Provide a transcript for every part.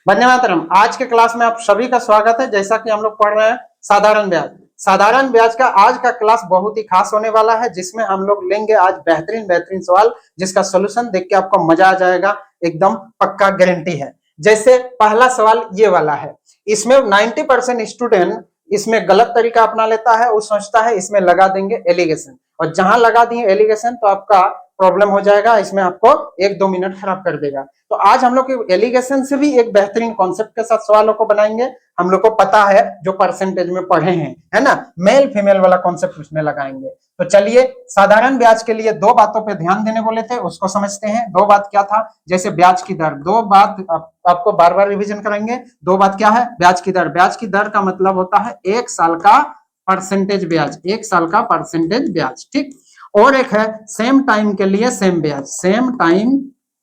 वंदे मातरम। आज के क्लास में आप सभी का स्वागत है। जैसा कि हम लोग पढ़ रहे हैं साधारण ब्याज। साधारण ब्याज का आज का क्लास बहुत ही खास होने वाला है, जिसमें हम लोग लेंगे आज बेहतरीन बेहतरीन सवाल, जिसका सोल्यूशन देख के आपको मजा आ जाएगा, एकदम पक्का गारंटी है। जैसे पहला सवाल ये वाला है, इसमें 90% स्टूडेंट इसमें गलत तरीका अपना लेता है। वो सोचता है इसमें लगा देंगे एलिगेशन, और जहां लगा दिए एलिगेशन तो आपका प्रॉब्लम हो जाएगा, इसमें आपको 1-2 मिनट खराब कर देगा। तो आज हम लोग एलिगेशन से भी एक बेहतरीन कॉन्सेप्ट के साथ सवालों को बनाएंगे। हम लोग को पता है जो परसेंटेज में पढ़े हैं, है ना, मेल फीमेल वाला कॉन्सेप्ट उसमें लगाएंगे। तो चलिए, साधारण ब्याज के लिए दो बातों पे ध्यान देने बोले थे, उसको समझते हैं। दो बात क्या था? जैसे ब्याज की दर, दो बात आपको बार बार रिविजन कराएंगे। दो बात क्या है? ब्याज की दर। ब्याज की दर का मतलब होता है 1 साल का परसेंटेज ब्याज, 1 साल का परसेंटेज ब्याज, ठीक। और एक है सेम टाइम के लिए सेम ब्याज, सेम टाइम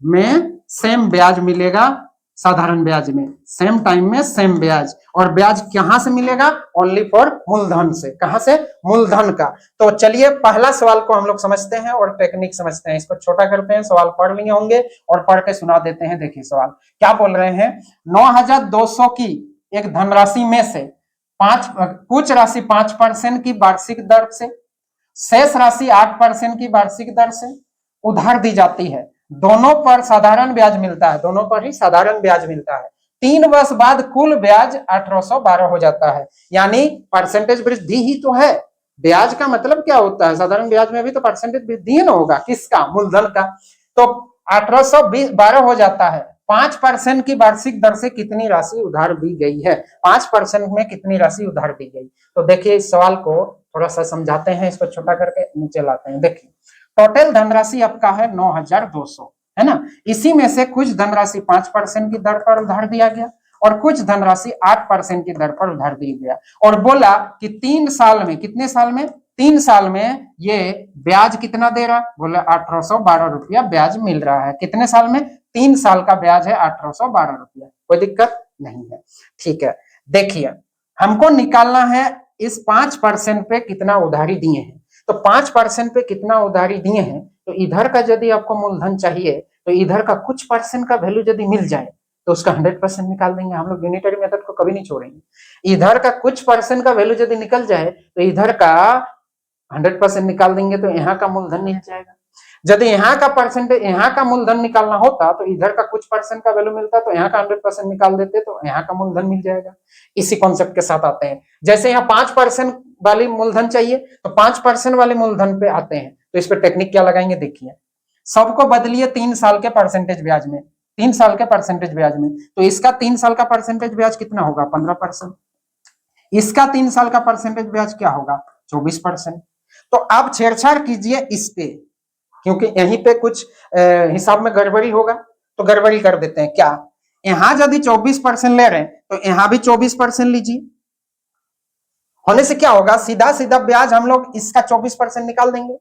में सेम ब्याज मिलेगा। साधारण ब्याज में सेम टाइम में सेम ब्याज, और ब्याज कहां से मिलेगा? ओनली फॉर मूलधन से। कहां से? मूलधन का। तो चलिए पहला सवाल को हम लोग समझते हैं और टेक्निक समझते हैं। इसको छोटा करते हैं, सवाल पढ़ लिए होंगे और पढ़ के सुना देते हैं। देखिए सवाल क्या बोल रहे हैं। 9200 की एक धनराशि में से कुछ राशि 5% की वार्षिक दर से, शेष राशि 8% की वार्षिक दर से उधार दी जाती है। दोनों पर साधारण ब्याज मिलता है, दोनों पर ही साधारण ब्याज मिलता है। 3 वर्ष बाद कुल ब्याज 1812 हो जाता है। यानी परसेंटेज वृद्धि ही तो है। ब्याज का मतलब क्या होता है? साधारण ब्याज में भी तो परसेंटेज वृद्धि ही ना होगा। किसका? मूलधन का। तो 1812 हो जाता है। 5% की वार्षिक दर से कितनी राशि उधार दी गई है? 5% में कितनी राशि उधार दी गई? तो देखिए इस सवाल को थोड़ा सा समझाते हैं, इसको छोटा करके नीचे लाते हैं। देखिए टोटल धनराशि आपका है 9200, है ना। इसी में से कुछ धनराशि 5% की दर पर उधार दिया गया और कुछ धनराशि 8% की दर पर उधार दिया गया, और बोला कि 3 साल में, कितने साल में? 3 साल में ये ब्याज कितना दे रहा? बोला 1812 रुपया ब्याज मिल रहा है। कितने साल में? 3 साल का ब्याज है 1812 रुपया। कोई दिक्कत नहीं है, ठीक है। देखिए हमको निकालना है इस 5% पे कितना उधारी दिए हैं। तो 5% पे कितना उधारी दिए हैं, तो इधर का यदि आपको मूलधन चाहिए तो इधर का कुछ परसेंट का वैल्यू यदि मिल जाए तो उसका 100% निकाल देंगे। हम लोग यूनिटरी मेथड को कभी नहीं छोड़ेंगे। इधर का कुछ परसेंट का वैल्यू यदि निकल जाए तो इधर का 100% निकाल देंगे, तो यहाँ का मूलधन मिल जाएगा। यदि यहाँ का परसेंटेज, यहाँ का मूलधन निकालना होता तो इधर का कुछ परसेंट का वैल्यू मिलता, तो यहाँ का 100% निकाल देते तो यहाँ का मूलधन मिल जाएगा। इसी कॉन्सेप्ट के साथ आते हैं। जैसे यहाँ 5% वाली मूलधन चाहिए तो 5% वाले मूलधन पे आते हैं। तो इस पे टेक्निक क्या लगाएंगे? देखिए सबको बदलिए 3 साल के परसेंटेज ब्याज में, 3 साल के परसेंटेज ब्याज में। तो इसका 3 साल का परसेंटेज ब्याज कितना होगा? 15%। इसका 3 साल का परसेंटेज ब्याज क्या होगा? 24%। तो आप छेड़छाड़ कीजिए इस पे, क्योंकि यहीं पे कुछ हिसाब में गड़बड़ी होगा, तो गड़बड़ी कर देते हैं। क्या यहां यदि 24% ले रहे हैं तो यहां भी 24% लीजिए। होने से क्या होगा? सीधा सीधा ब्याज हम लोग इसका 24% निकाल देंगे,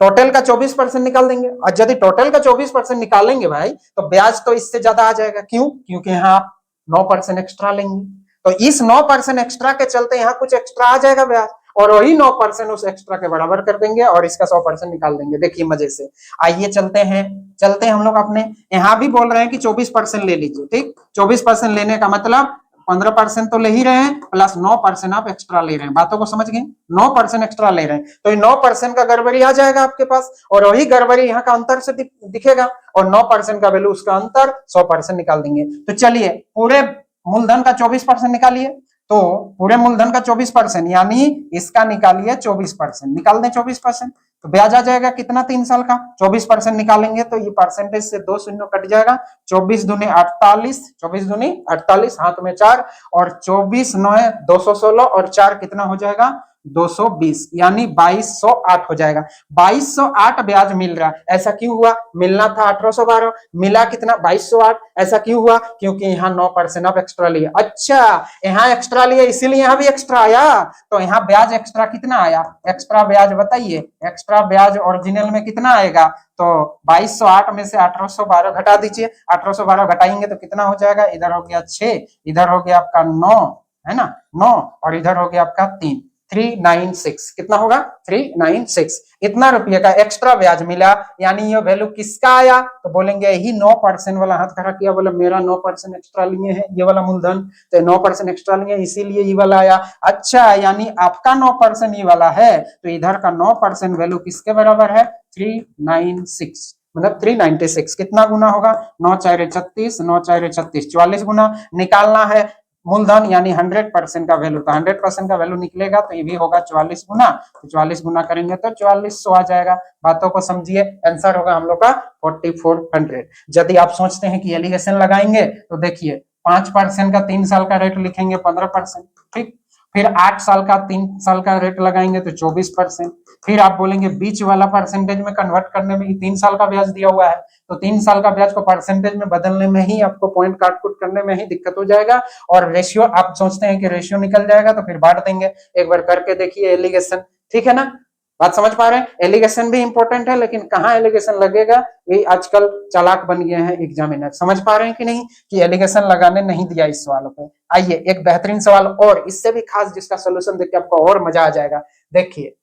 टोटल का 24% निकाल देंगे। और यदि टोटल का 24% निकालेंगे भाई, तो ब्याज तो इससे ज्यादा आ जाएगा। क्यों? क्योंकि यहाँ आप 9% एक्स्ट्रा लेंगे, तो इस 9% एक्स्ट्रा के चलते यहाँ कुछ एक्स्ट्रा आ जाएगा ब्याज, और वही 9% उस एक्स्ट्रा के बराबर कर देंगे और इसका 100% निकाल देंगे। देखिए मजे से। आइए चलते हैं हम लोग अपने, यहाँ भी बोल रहे हैं कि 24% ले लीजिए, ठीक। 24% लेने का मतलब 15% तो ले ही रहे हैं, प्लस 9% आप एक्स्ट्रा ले रहे हैं। बातों को समझ गए? 9% एक्स्ट्रा ले रहे हैं, तो ये 9% का गड़बड़ी आ जाएगा आपके पास, और वही गड़बड़ी यहाँ का अंतर से दिखेगा, और 9% का वैल्यू उसका अंतर 100% निकाल देंगे। तो चलिए पूरे मूलधन का 24% निकालिए। तो पूरे मूलधन का 24%, यानी इसका निकालिए 24%, निकाल दें 24%, तो ब्याज आ जाएगा कितना? 3 साल का। 24% निकालेंगे तो ये परसेंटेज से 2 शून्य कट जाएगा। 24 दूनी 48, 24 दूनी 48, हाथ में 4, और 24 9 216, और 4 कितना हो जाएगा? 220, यानी 2208 हो जाएगा। 2208 ब्याज मिल रहा है। ऐसा क्यों हुआ? मिलना था 1812, मिला कितना? 2208। ऐसा क्यों हुआ? क्योंकि यहाँ 9% आप एक्स्ट्रा लिए। अच्छा, यहाँ एक्स्ट्रा लिए इसीलिए यहाँ भी एक्स्ट्रा आया। तो यहाँ ब्याज एक्स्ट्रा कितना आया? एक्स्ट्रा ब्याज बताइए। एक्स्ट्रा ब्याज ओरिजिनल में कितना आएगा? तो 2208 में से 1812 घटा दीजिए। 1812 घटाएंगे तो कितना हो जाएगा? इधर हो गया 6, इधर हो गया आपका 9, है ना, 9, और इधर हो गया आपका 3। 396 कितना होगा 396। इतना रुपये का एक्स्ट्रा ब्याज मिला, यानी ये वैल्यू किसका आया, तो बोलेंगे यही 9% वाला हाथ खड़ा किया, बोले मेरा 9% एक्स्ट्रा लिए हैं ये वाला मूलधन, तो 9% एक्स्ट्रा लिए इसीलिए ये वाला आया। अच्छा, यानी आपका 9% ये वाला है, तो इधर का 9% वैल्यू किसके बराबर है 396, मतलब 396 कितना गुना होगा 9 4 36, 9 4 36 44 गुना। निकालना है मूलधन यानी 100% का वैल्यू, तो 100% का वैल्यू निकलेगा तो ये भी होगा 44 गुना, तो 44 गुना करेंगे तो 4400 आ जाएगा। बातों को समझिए, आंसर होगा हम लोग का 4400। यदि आप सोचते हैं कि एलिगेशन लगाएंगे तो देखिए 5% का 3 साल का रेट लिखेंगे 15%, ठीक, फिर 8 साल का 3 साल का रेट लगाएंगे तो 24%, फिर आप बोलेंगे बीच वाला परसेंटेज में कन्वर्ट करने में ही 3 साल का ब्याज दिया हुआ है, तो 3 साल का ब्याज को परसेंटेज में बदलने में ही आपको पॉइंट काट कुट करने में ही दिक्कत हो जाएगा, और रेशियो आप सोचते हैं कि रेशियो निकल जाएगा तो फिर बांट देंगे। एक बार करके देखिए एलिगेशन, ठीक है ना, बात समझ पा रहे हैं। एलिगेशन भी इंपॉर्टेंट है, लेकिन कहाँ एलिगेशन लगेगा ये आजकल चालाक बन गए हैं एग्जामिनर, समझ पा रहे हैं कि नहीं कि एलिगेशन लगाने नहीं दिया इस सवालों पे। आइए एक बेहतरीन सवाल और इससे भी खास जिसका सोल्यूशन देख के आपको और मजा आ जाएगा। देखिए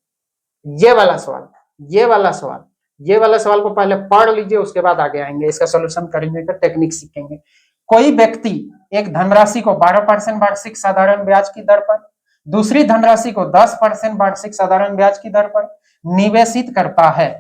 ये वाला सवाल, ये वाला सवाल, ये वाला सवाल को पहले पढ़ लीजिए, उसके बाद आगे आएंगे, इसका सोल्यूशन करेंगे का टेक्निक सीखेंगे। कोई व्यक्ति एक धनराशि को 12% वार्षिक साधारण ब्याज की दर पर, दूसरी धनराशि को 10% वार्षिक साधारण ब्याज की दर पर निवेशित करता है,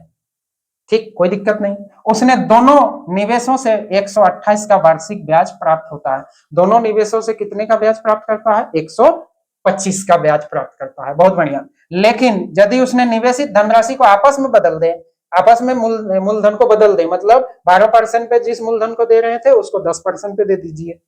ठीक, कोई दिक्कत नहीं। उसने दोनों निवेशों से 128 का वार्षिक ब्याज प्राप्त होता है। दोनों निवेशों से कितने का ब्याज प्राप्त करता है 125 का ब्याज प्राप्त करता है, बहुत बढ़िया। लेकिन यदि उसने निवेशित धनराशि को आपस में बदल दे, आपस में मूलधन को बदल दे, मतलब 12% पे जिस मूलधन को दे रहे थे उसको 10% पे दे दीजिए,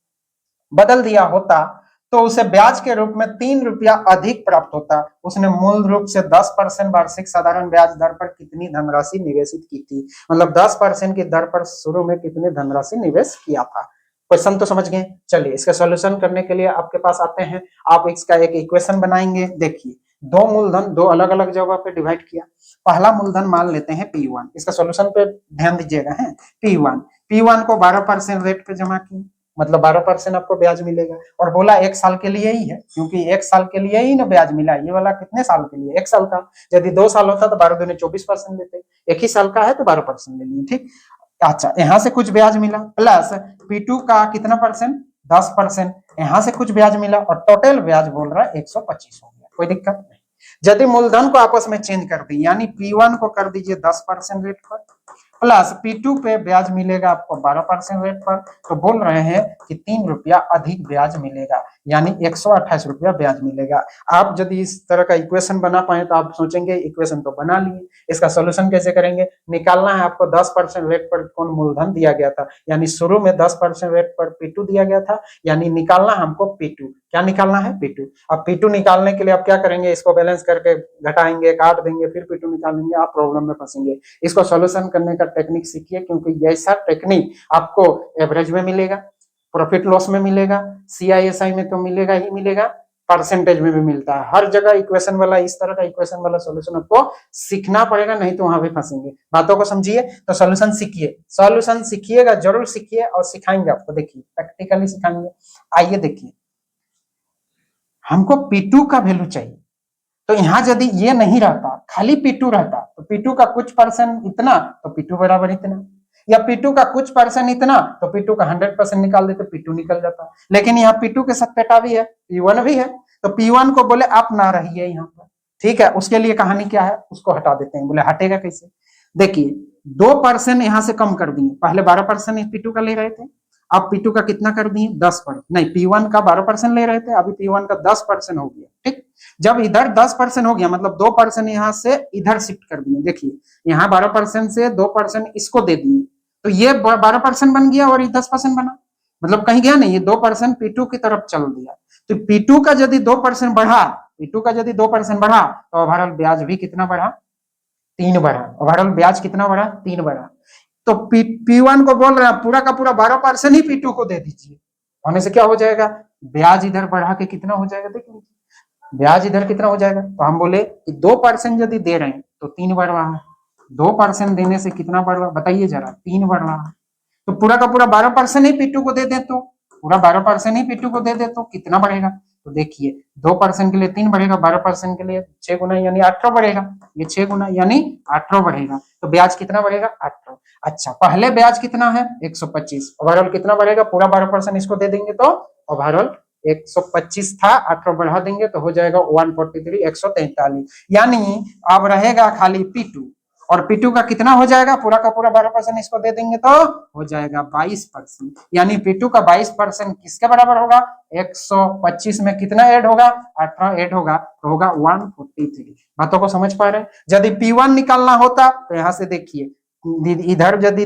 बदल दिया होता तो उसे ब्याज के रूप में 3 रुपया अधिक प्राप्त होता। उसने मूल रूप से 10% वार्षिक साधारण ब्याज दर पर कितनी धनराशि निवेशित की थी, मतलब 10% की दर पर शुरू में कितनी धनराशि निवेश किया था। क्वेश्चन तो समझ गए। चलिए इसका सॉल्यूशन करने के लिए आपके पास आते हैं, आप इसका एक इक्वेशन बनाएंगे। देखिए दो मूलधन दो अलग अलग जगह पे डिवाइड किया, पहला मूलधन मान लेते हैं P1, इसका सॉल्यूशन पे ध्यान दीजिएगा है। P1 को 12% रेट पे जमा किए, मतलब 12% आपको ब्याज मिलेगा, और बोला 1 साल के लिए ही है, क्योंकि 1 साल के लिए ही ना ब्याज मिला। ये वाला कितने साल के लिए 1 साल का, यदि 2 साल होता तो 12 दूनी 24% लेते, 1 ही साल का है तो 12% ले लिए, ठीक। अच्छा, यहाँ से कुछ ब्याज मिला, प्लस P2 का कितना परसेंट 10%, यहाँ से कुछ ब्याज मिला, और टोटल ब्याज बोल रहा है 125 हो गया, कोई दिक्कत नहीं। यदि मूलधन को आपस में चेंज कर दी, यानी P1 को कर दीजिए 10% रेट पर, प्लस P2 पे ब्याज मिलेगा आपको 12% रेट पर, तो बोल रहे हैं कि 3 रुपया अधिक ब्याज मिलेगा, यानी 128 रुपया ब्याज मिलेगा। आप यदि इस तरह का इक्वेशन बना पाए तो आप सोचेंगे इक्वेशन तो बना लिए, इसका सोल्यूशन कैसे करेंगे। निकालना है आपको 10% रेट पर कौन मूलधन दिया गया था, यानी शुरू में 10% रेट पर P2 दिया गया था, यानी निकालना हमको P2, क्या निकालना है P2। अब P2 निकालने के लिए आप क्या करेंगे, इसको बैलेंस करके घटाएंगे, काट देंगे, फिर P2 निकालेंगे, आप प्रॉब्लम में फंसेंगे। इसको सोल्यूशन करने का टेक्निक सीखिए, क्योंकि ऐसा टेक्निक आपको एवरेज में मिलेगा, प्रॉफिट लॉस में मिलेगा, CISI में तो मिलेगा ही मिलेगा, परसेंटेज में भी मिलता है, हर जगह इक्वेशन वाला, इस तरह का इक्वेशन वाला सॉल्यूशन आपको सीखना पड़ेगा, नहीं तो वहां भी फंसेंगे। बातों को समझिए, तो सॉल्यूशन सीखिए, सॉल्यूशन सीखिएगा, जरूर सीखिए, और सिखाएंगे आपको, देखिए प्रैक्टिकली सिखाएंगे। आइए देखिए, हमको P2 का वैल्यू चाहिए, तो यहाँ यदि ये नहीं रहता, खाली P2 रहता, तो P2 का कुछ परसेंट इतना तो P2 बराबर इतना, या P2 का कुछ परसेंट इतना तो P2 का 100% निकाल देते, P2 निकल जाता। लेकिन यहाँ P2 के साथ बेटा भी है, P1 भी है, तो P1 को बोले आप ना रहिए यहाँ पर, ठीक है। उसके लिए कहानी क्या है, उसको हटा देते हैं। बोले हटेगा कैसे, देखिए 2% यहाँ से कम कर दिए, पहले 12% P2 का ले रहे थे, अब P2 का कितना कर दिए 10%, नहीं P1 का 12% ले रहे थे, अभी P1 का 10% हो गया, ठीक। जब इधर 10% हो गया, मतलब 2% यहाँ से इधर शिफ्ट कर दिए, देखिए यहाँ 12% से 2% इसको दे दिए, तो ये 12% बन गया और ये 10% बना, मतलब कहीं गया नहीं, ये 2% P2 की तरफ चल दिया। तो P2 का यदि 2% बढ़ा, P2 का यदि 2% बढ़ा, तो ओवरऑल ब्याज भी कितना बढ़ा 3 बढ़ा, ओवरऑल ब्याज कितना बढ़ा 3 बढ़ा। तो P1 को बोल रहे हैं पूरा का पूरा 12% ही P2 को दे दीजिए, होने से क्या हो जाएगा, ब्याज इधर बढ़ा के कितना हो जाएगा, देख लीजिए ब्याज इधर कितना हो जाएगा। तो हम बोले कि 2% यदि दे रहे हैं तो 3 बढ़ रहा है, 2% देने से कितना बढ़ रहा है बताइए जरा, 3 बढ़ रहा है। तो पूरा का पूरा 12% ही P2 को दे दे, तो पूरा 12% ही P2 को दे दे तो कितना बढ़ेगा, तो देखिए 2% के लिए 3 बढ़ेगा, 12% के लिए 6 गुना यानी 18 बढ़ेगा, ये 6 गुना यानी 18 बढ़ेगा। तो ब्याज कितना बढ़ेगा? 18। अच्छा, पहले ब्याज कितना है? 125। ओवरऑल कितना बढ़ेगा? पूरा 12% इसको दे देंगे तो ओवरऑल 125 था, 18 बढ़ा देंगे तो हो जाएगा 143, 143। यानी अब रहेगा खाली P2, और P2 का कितना हो जाएगा? पूरा का पूरा 12% इसको दे देंगे तो हो जाएगा 22%। यानी P2 का 22% किसके बराबर होगा? 125 में कितना ऐड होगा? 18 ऐड होगा तो होगा 143। बातों को समझ पा रहे हैं? यदि P1 निकालना होता तो यहाँ से देखिए, इधर यदि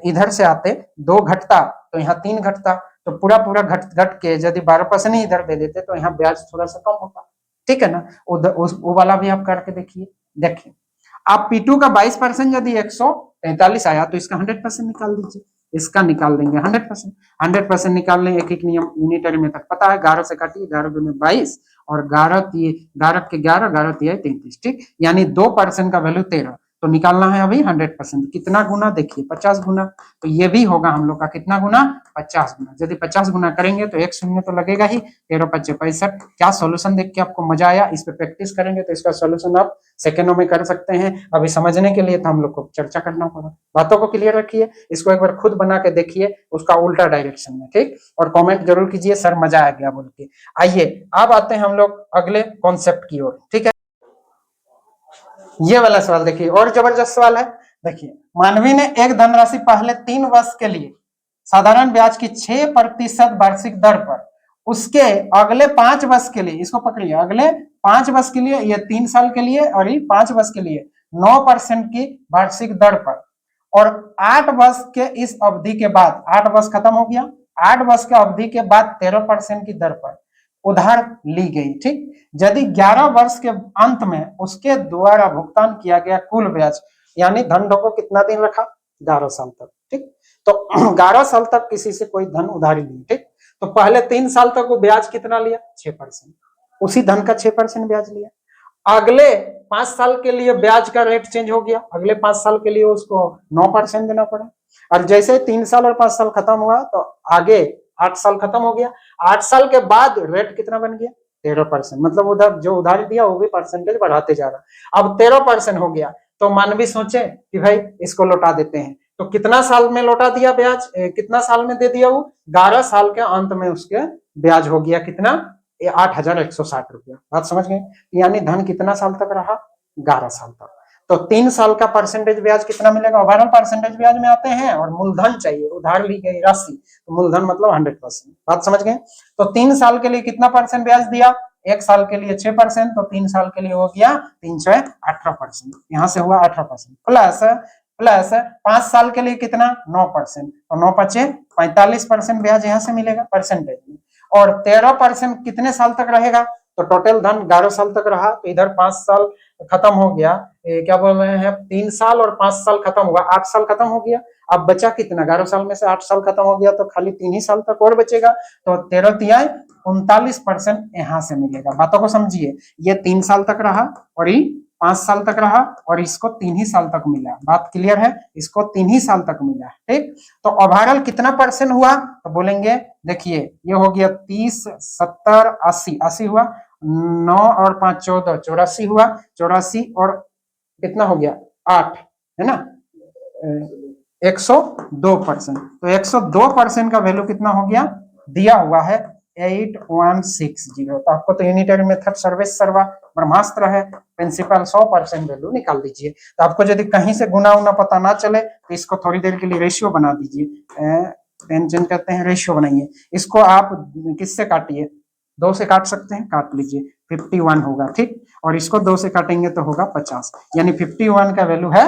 इधर से आते 2 घटता तो यहाँ 3 घटता, तो पूरा पूरा घट घट के यदि 12% ही इधर दे देते तो यहाँ ब्याज थोड़ा सा कम होता। ठीक है ना? वो वाला भी आप करके देखिए। देखिए आप P2 का 22% यदि 143 आया तो इसका 100% निकाल दीजिए, इसका निकाल देंगे 100%। 100% निकाल लें, एक एक नियम यूनिटरी में तक पता है। 11 से काटिए, 11 दूनी 22 और 11 के 11, 11 तिया 33। ठीक, यानी 2% का वैल्यू 13। तो निकालना है अभी 100%। कितना गुना? देखिए 50 गुना। तो ये भी होगा हम लोग का कितना गुना? 50 गुना। यदि 50 गुना करेंगे तो एक शून्य तो लगेगा ही। 13 5 65। क्या सॉल्यूशन देख के आपको मजा आया? इस पे प्रैक्टिस करेंगे तो इसका सॉल्यूशन आप सेकेंडों में कर सकते हैं। अभी समझने के लिए तो हम लोग को चर्चा करना पड़ा। बातों को क्लियर रखिए, इसको एक बार खुद बना के देखिए उसका उल्टा डायरेक्शन में। ठीक, और कमेंट जरूर कीजिए सर मजा आ गया बोल के। आइए अब आते हैं हम लोग अगले कॉन्सेप्ट की ओर। ठीक है, ये वाला सवाल देखिए, और जबरदस्त सवाल है। देखिए, मानवी ने एक धनराशि पहले 3 वर्ष के लिए साधारण ब्याज की 6% वार्षिक दर पर उसके अगले 5 वर्ष के लिए, इसको पकड़िए, अगले 5 वर्ष के लिए, ये 3 साल के लिए और ये 5 वर्ष के लिए 9% की वार्षिक दर पर, और 8 वर्ष के इस अवधि के बाद, 8 वर्ष खत्म हो गया, 8 वर्ष के अवधि के बाद 13% की दर पर उधार ली गई। ठीक, यदि 11 वर्ष के अंत में उसके द्वारा भुगतान किया गया कुल ब्याज, यानी धन को कितना दिन रखा? 11 साल तक। ठीक, तो 11 साल तक किसी से कोई धन उधारी ली। ठीक, तो पहले 3 साल तक वो ब्याज कितना लिया? 6%, उसी धन का 6% ब्याज लिया। अगले 5 साल के लिए ब्याज का रेट चेंज हो गया, अगले 5 साल के लिए उसको 9% देना पड़ा। और जैसे 3 साल और 5 साल खत्म हुआ तो आगे 8 साल खत्म हो गया, 8 साल के बाद रेट कितना बन गया? 13%। मतलब उधर जो उधारी दिया वो भी परसेंटेज बढ़ाते जा रहा। अब 13% हो गया तो मानवी सोचे कि भाई इसको लौटा देते हैं। तो कितना साल में लौटा दिया ब्याज? कितना साल में दे दिया? वो 11 साल के अंत में उसके ब्याज हो गया कितना? 8,160 रुपया। बात समझ गए? यानी धन कितना साल तक रहा? 11 साल तक। तो 3 साल का परसेंटेज ब्याज कितना मिलेगा? ओवरऑल परसेंटेज ब्याज में आते हैं और मूलधन चाहिए, उधार ली गई राशि, तो मूलधन मतलब 100%। बात समझ गए? तो 3 साल के लिए कितना परसेंट ब्याज दिया? 1 साल के लिए 6%, तो 3 साल के लिए हो गया 318%। यहां से हुआ 18%। प्लस 5 साल के लिए कितना? 9%, तो 9 पचे 45% ब्याज यहां से मिलेगा परसेंटेज में। और 13% कितने साल तक रहेगा? तो टोटल धन 11 साल तक रहा, तो इधर 5 साल खत्म हो गया, क्या बोल रहे हैं, 3 साल और 5 साल खत्म हुआ, 8 साल खत्म हो गया। अब बचा कितना? 11 साल में से 8 साल खत्म हो गया तो खाली 3 ही साल तक और बचेगा, तो 13 तिहाई 39% यहाँ से मिलेगा। बातों को समझिए, ये 3 साल तक रहा और ये 5 साल तक रहा और इसको 3 ही साल तक मिला। बात क्लियर है? इसको 3 ही साल तक मिला। ठीक, तो ओवरऑल कितना परसेंट हुआ? तो बोलेंगे देखिए ये हो गया 30, 70, 80, 80 हुआ, 9 और 5 14, 84 हुआ, 84 और कितना हो गया? 8, है ना, 102%। तो 102% का वैल्यू कितना हो गया? दिया हुआ है 8160। तो आपको तो यूनिटरी मेथड सर्वेश सर्वा ब्रह्मास्त्र है, प्रिंसिपल 100% वैल्यू निकाल दीजिए। तो आपको यदि कहीं से गुना उना पता ना चले तो इसको थोड़ी देर के लिए रेशियो बना दीजिए, टेंशन करते हैं, रेशियो बनाइए। इसको आप किससे काटिए? 2 से काट सकते हैं, काट लीजिए, 51 होगा। ठीक, और इसको 2 से काटेंगे तो होगा 50, यानी 51 का वैल्यू है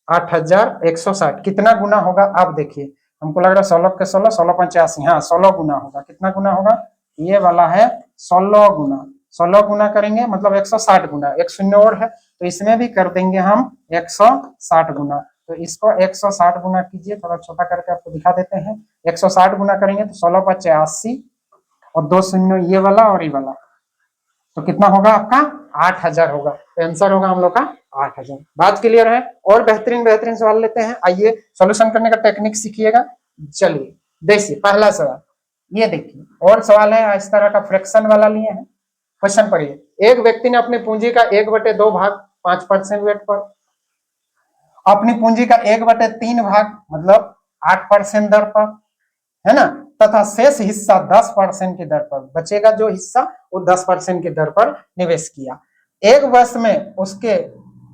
8160। कितना गुना होगा आप देखिए, हमको लग रहा है 16 के 16, 16 85, हाँ 16 गुना होगा। कितना गुना होगा? ये वाला है 16 गुना। 16 गुना करेंगे मतलब 160 गुना, एक शून्य और है तो इसमें भी कर देंगे हम 160 गुना। तो इसको 160 गुना कीजिए, थोड़ा छोटा करके आपको दिखा देते हैं। 160 गुना करेंगे तो 16 5 80 और 2 शून्य ये वाला और ये वाला, तो कितना होगा आपका? 8000 होगा। तो आंसर होगा हम लोग का 8000। बात क्लियर है? और बेहतरीन बेहतरीन सवाल लेते हैं। आइए सॉल्यूशन करने का टेक्निक सीखिएगा। चलिए देखिए पहला सवाल, ये देखिए और सवाल है इस तरह का, फ्रैक्शन वाला लिए हैं। क्वेश्चन पढ़िए, एक व्यक्ति ने अपनी पूंजी का 1/2 भाग 5% वेट पर, अपनी पूंजी का 1/3 भाग मतलब 8% दर पर, है ना, तथा शेष हिस्सा 10% की दर पर, बचेगा जो हिस्सा वो 10% की दर पर निवेश किया। एक वर्ष में उसके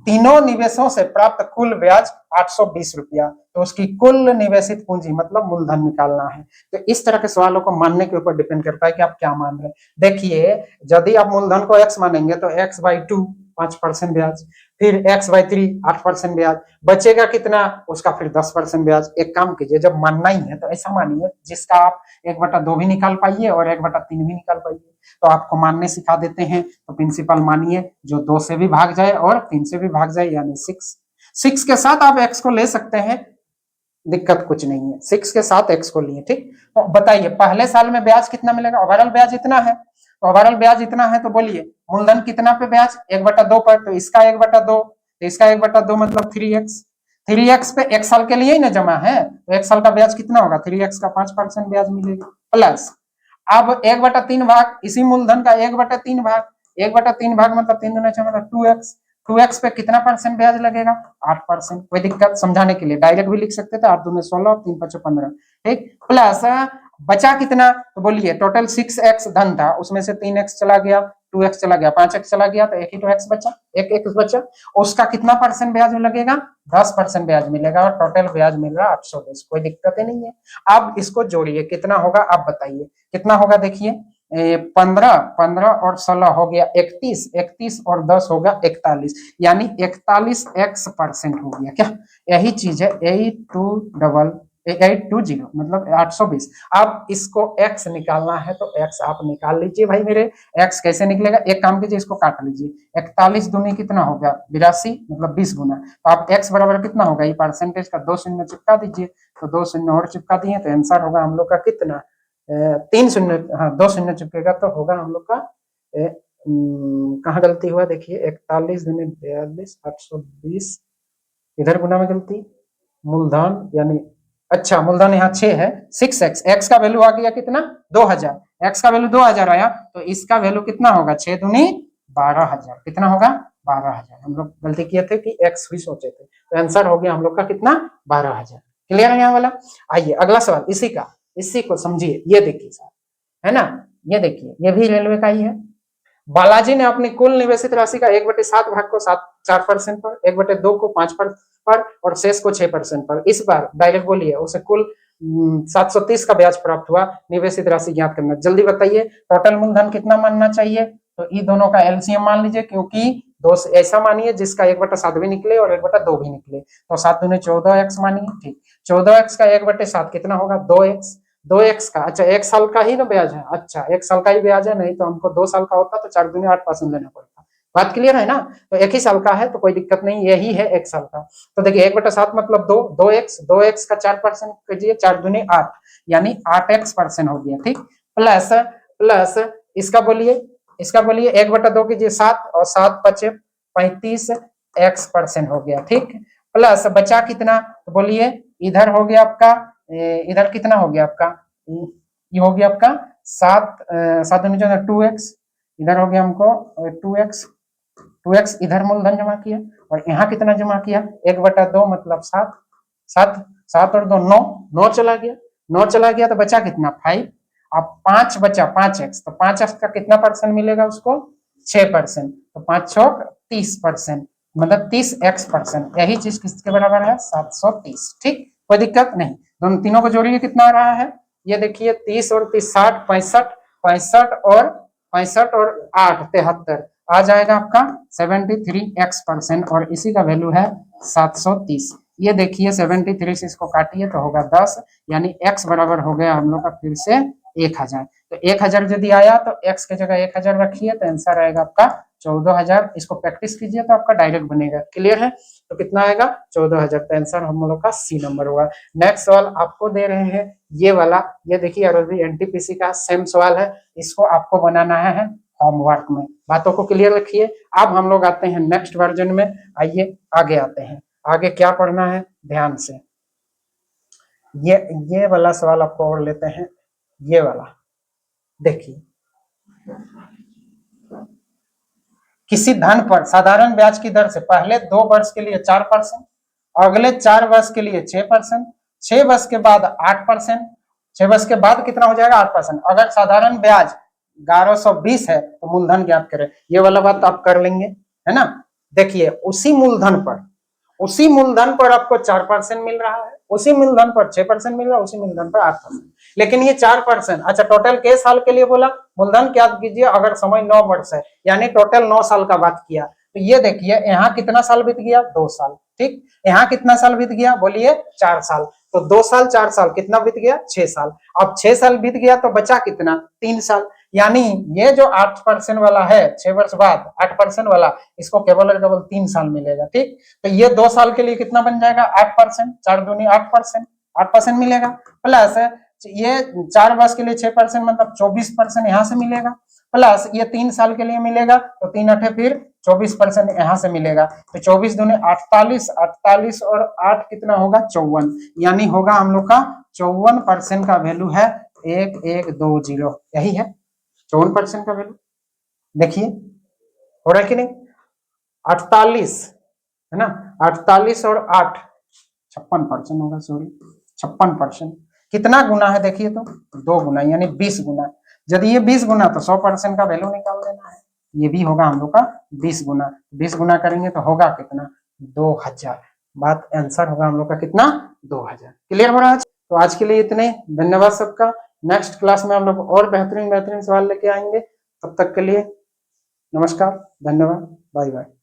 तीनों निवेशों से प्राप्त कुल ब्याज 820 रुपया, तो उसकी कुल निवेशित पूंजी मतलब मूलधन निकालना है। तो इस तरह के सवालों को मानने के ऊपर डिपेंड करता है कि आप क्या मान रहे हैं। देखिए यदि आप मूलधन को x मानेंगे तो x/2 5% ब्याज, फिर x/3 8% ब्याज, बचेगा कितना उसका फिर 10% ब्याज। एक काम कीजिए, जब मानना ही है तो ऐसा मानिए जिसका आप 1/2 भी निकाल पाइए और 1/3 भी निकाल पाइए। तो आपको मानने सिखा देते हैं, तो प्रिंसिपल मानिए जो 2 से भी भाग जाए और 3 से भी भाग जाए, यानी 6 के साथ आप x को ले सकते हैं, दिक्कत कुछ नहीं है। 6 के साथ x को लिए, ठीक। तो बताइए पहले साल में ब्याज कितना मिलेगा, ओवरऑल ब्याज इतना है, तो ओवरऑल ब्याज इतना है, तो बोलिए मूलधन कितना पे ब्याज 1/2 पर, तो इसका 1/2, तो इसका 1/2 मतलब 3x, 3x पे 1 साल के लिए ही ना जमा है, तो 1 साल का ब्याज कितना होगा, 3x का 5% ब्याज मिलेगा, प्लस अब 1/3 भाग इसी मूलधन का 1/3 भाग, 1/3 भाग मतलब 3 दूना 6 मतलब 2x, 2x पे कितना परसेंट ब्याज लगेगा 8%। कोई दिक्कत, समझाने के लिए डायरेक्ट भी लिख सकते थे, 8 दूने 16 3 5 15, ठीक। प्लस बचा कितना, तो बोलिए टोटल 6x धन था, उसमें से 3x चला गया, 2x चला गया, 5x चला गया, तो एक ही तो x बचा, एक x बचा, उसका कितना परसेंट ब्याज लगेगा 10% ब्याज मिलेगा, और टोटल ब्याज मिल रहा 820। कोई दिक्कत ही नहीं है। अब इसको जोड़िए कितना होगा, आप बताइए कितना होगा। देखिए 15 और 16 हो गया 31, 31 और 10 होगा 41, यानी 41x% हो गया। क्या यही चीज है 820 मतलब 820। अब इसको x निकालना है तो x आप निकाल लीजिए भाई मेरे। x कैसे निकलेगा, एक काम कीजिए इसको काट लीजिए, 41 दूनी कितना हो गया 82 मतलब 20 गुना, तो आप x बराबर कितना होगा, ये परसेंटेज का 2 शून्य चिपका दीजिए, तो 2 शून्य और चिपका दिए, तो आंसर होगा हम लोग का कितना 3 शून्य, हाँ 2 शून्य चिपकेगा तो होगा हम लोग का कहाँ गलती हुआ देखिए 41 दूनी 42 820, इधर गुना में गलती, मूलधन यानी अच्छा मूलधन यहाँ 6 है, 6x, x का वैल्यू आ गया कितना 2000, x का वैल्यू 2000 आया, तो इसका वैल्यू कितना होगा 6 दूनी 12000, कितना होगा 12000। हम लोग गलती किए थे कि x भी सोचे थे, तो आंसर हो गया हम लोग का कितना 12000। क्लियर है यहाँ वाला। आइए अगला सवाल इसी को समझिए, ये देखिए सर, है ना, ये देखिए ये भी रेलवे का ही है। बालाजी ने अपनी कुल निवेशित राशि का 1/7 भाग को 4% पर, 1/2 को 5% पर और शेष को 6% पर, इस बार डायरेक्ट बोलिए उसे कुल 730 का ब्याज प्राप्त हुआ, निवेशित राशि ज्ञात करना। जल्दी बताइए टोटल मूलधन कितना मानना चाहिए, तो इन दोनों का एलसीएम मान लीजिए, क्योंकि दो ऐसा मानिए जिसका 1/7 भी निकले और 1/2 भी निकले, तो 7 दूनी 14x मानिए, ठीक। 14x का 1/7 कितना होगा 2x, 2x का, अच्छा 1 साल का ही ना ब्याज है, अच्छा 1 साल का ही ब्याज है, नहीं तो हमको 2 साल का होता तो 4 दूनी 8% लेना पड़ता। बात क्लियर है ना, तो 1 ही साल का है तो कोई दिक्कत नहीं, यही है 1 साल का। तो देखिए 1/7 मतलब 2, 2x का 4% कीजिए, 4 दूनी 8 यानी 8x% हो गया, ठीक। प्लस प्लस इसका बोलिए 1/2 कीजिए 7 और 7 5 35x% हो गया, ठीक। प्लस बचा कितना, तो बोलिए इधर हो गया आपका, इधर कितना हो गया आपका, ये हो गया आपका 7 दूनी 2x, इधर हो गया हमको 2x इधर मूलधन जमा किया, और यहाँ कितना जमा किया 1/2 मतलब 7, 7 और 2 9 चला गया, 9 चला गया, तो बचा कितना 5, अब 5 बचा 5x, तो 5x का कितना परसेंट मिलेगा उसको 6%, तो 5 छक 30%, मतलब 30x%, यही चीज किसके बराबर है 730, ठीक। कोई दिक्कत नहीं। दोनों तीनों को जोड़िए कितना आ रहा है, ये देखिए 30 और 30 60, 65 और 8 73 आ जाएगा आपका 73x%, और इसी का वैल्यू है 730। ये देखिए 73 से इसको काटिए तो होगा 10, यानी x बराबर हो गया हम लोग का फिर से 1000। तो 1000 यदि आया तो x की जगह 1000 रखिए, तो आंसर आएगा आपका 14000। इसको प्रैक्टिस कीजिए तो आपका डायरेक्ट बनेगा। क्लियर है, तो कितना आएगा 14000, तो आंसर हम लोग का सी नंबर होगा। नेक्स्ट सवाल आपको दे रहे हैं ये वाला, ये देखिए एनटीपीसी का सेम सवाल है, इसको आपको बनाना है होमवर्क में। बातों को क्लियर रखिए। अब हम लोग आते हैं नेक्स्ट वर्जन में, आइए आगे आते हैं। आगे क्या पढ़ना है ध्यान से, ये वाला सवाल आपको और लेते हैं। ये वाला देखिए, किसी धन पर साधारण ब्याज की दर से पहले 2 वर्ष के लिए 4%, अगले 4 वर्ष के लिए 6%, 6 वर्ष के बाद 8%, 6 वर्ष के बाद कितना हो जाएगा 8%। अगर साधारण ब्याज 1120 है तो मूलधन ज्ञात करें। ये वाला बात आप कर लेंगे, है ना। देखिए उसी मूलधन पर आपको 4% मिल रहा है, उसी मूलधन पर 6% मिल रहा है, उसी मूलधन पर 8%। लेकिन ये 4%, अच्छा टोटल के साल के लिए बोला, मूलधन क्या कीजिए, अगर समय 9 वर्ष है यानी टोटल 9 साल का बात किया, तो ये देखिए यहाँ कितना साल बीत गया 2 साल, ठीक। यहाँ कितना साल बीत गया बोलिए 4 साल, तो 2 साल 4 साल कितना बीत गया 6 साल। अब 6 साल बीत गया तो बचा कितना 3 साल, यानी ये जो 8% वाला है 6 वर्ष बाद 8% वाला, इसको केवल और केवल 3 साल मिलेगा, ठीक। तो ये 2 साल के लिए कितना बन जाएगा 8%, 4 दूनी 8%, 8% मिलेगा, प्लस ये 4 वर्ष के लिए 6% मतलब 24% यहाँ से मिलेगा, प्लस ये 3 साल के लिए मिलेगा तो 3 अठे फिर 24% यहाँ से मिलेगा, तो 24 दूनी 48, 48 और 8 कितना होगा 54, यानी होगा हम लोग का 54% का वैल्यू है 1120, यही है 54% का वैल्यू। देखिए हो रहा है कि नहीं, 48 है ना, 48 और 8 56% होगा, सॉरी 56%। कितना गुना है देखिए तो 2 गुना, यानी 20 गुना। यदि ये 20 गुना तो 100% का वैल्यू निकाल देना है, ये भी होगा हम लोग का 20 गुना, 20 गुना करेंगे तो होगा कितना 2000, बात आंसर होगा हम लोग का कितना 2000। क्लियर हो रहा है। तो आज के लिए इतने, धन्यवाद सबका। नेक्स्ट क्लास में हम लोग और बेहतरीन सवाल लेके आएंगे, तब तक के लिए नमस्कार, धन्यवाद, बाय बाय।